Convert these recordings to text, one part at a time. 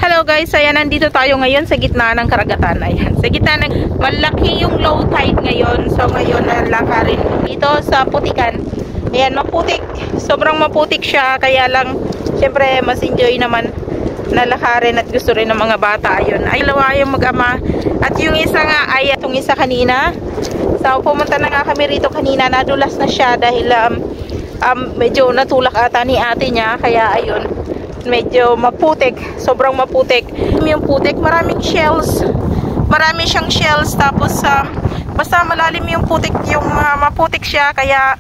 Hello guys, ayan, nandito tayo ngayon sa gitna ng karagatan. Ayan, sa gitna ng malaki yung low tide ngayon. So ngayon lalakarin dito sa putikan. Ayan, maputik. Sobrang maputik siya, kaya lang syempre mas enjoy naman na lakarin at gusto rin ng mga bata. Ayun, ay lawa yung mag-ama. At yung isa nga ay itong isa kanina. So pumunta na nga kami rito kanina, nadulas na siya dahil medyo natulak ata ni ate niya, kaya ayun, medyo maputik, sobrang maputik yung putik, maraming shells, marami siyang shells, tapos basta malalim yung putik, yung maputik siya, kaya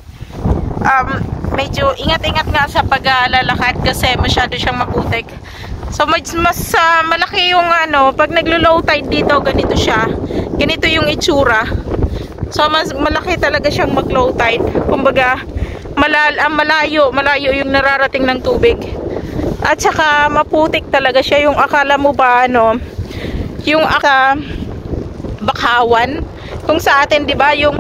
medyo ingat-ingat nga sa paglalakad kasi masyado siyang maputik. So mas malaki yung pag naglo-low tide dito, ganito siya, ganito yung itsura. So mas malaki talaga siyang mag-low tide, kumbaga malayo yung nararating ng tubig. At saka maputik talaga siya, yung akala mo ba yung bakawan. Kung sa atin, 'di ba, yung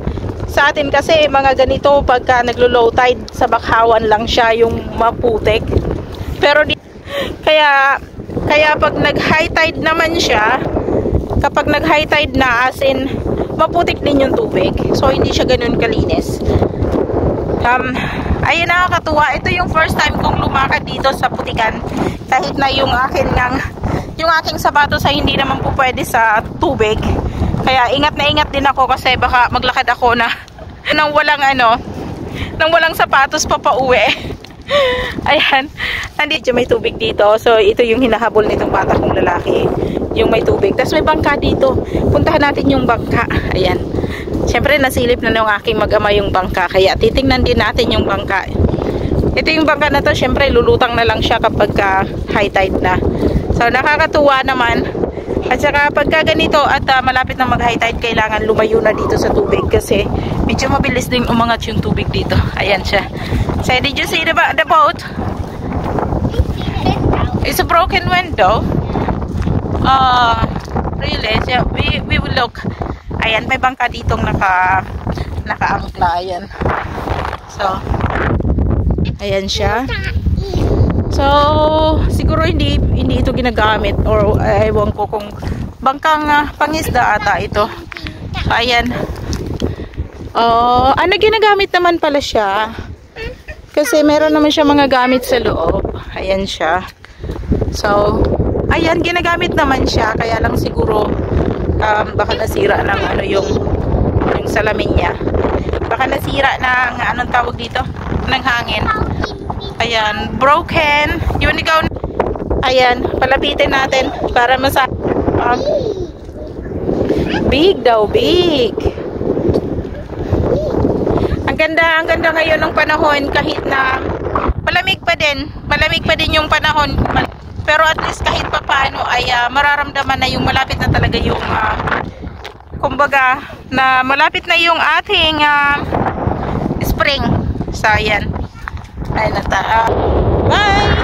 sa atin kasi mga ganito pagka naglo-low tide, sa bakawan lang siya yung maputik. Pero kaya pag nag-high tide naman siya, kapag nag-high tide na, as in maputik din yung tubig. So hindi siya ganoon kalinis. Ayun, nakakatuwa. Ito yung first time kong lumakad dito sa putikan. Kahit na yung aking sapatos ay hindi naman po pwede sa tubig. Kaya ingat na ingat din ako kasi baka maglakad ako nang walang sapatos pa pauwi. Ayan. Nandito may tubig dito. So ito yung hinahabol nitong bata kong lalaki. Yung may tubig. Tapos may bangka dito. Puntahan natin yung bangka. Ayan. Siyempre nasilip na ng aking mag-ama yung bangka, kaya titingnan din natin yung bangka. Ito yung bangka na to, siyempre lulutang na lang siya kapag high tide na. So nakakatuwa naman. At saka pagka ganito at malapit na mag high tide, kailangan lumayo na dito sa tubig kasi medyo mabilis din umangat yung tubig dito. Ayan siya. So did you see the boat? It's a broken window. Really? So we will look. Ayan, may bangka ditong nakaangkla. Ayan. So, ayan siya. So, siguro hindi ito ginagamit, or ewan ko kung bangkang pangisda ata ito. So, ayan. Ginagamit naman pala siya. Kasi meron naman siya mga gamit sa loob. Ayan siya. So, ayan, ginagamit naman siya. Kaya lang siguro baka nasira ng yung salamin niya. Baka nasira ng anong tawag dito? Ng hangin. Ayan, broken. Yun ikaw. Ayan, palapitin natin para big daw, big. Ang ganda ngayon ng panahon, kahit na malamig pa din yung panahon. Pero at least kahit pa paano ay mararamdaman na yung malapit na talaga yung kumbaga na malapit na yung ating spring. So ayan. Bye.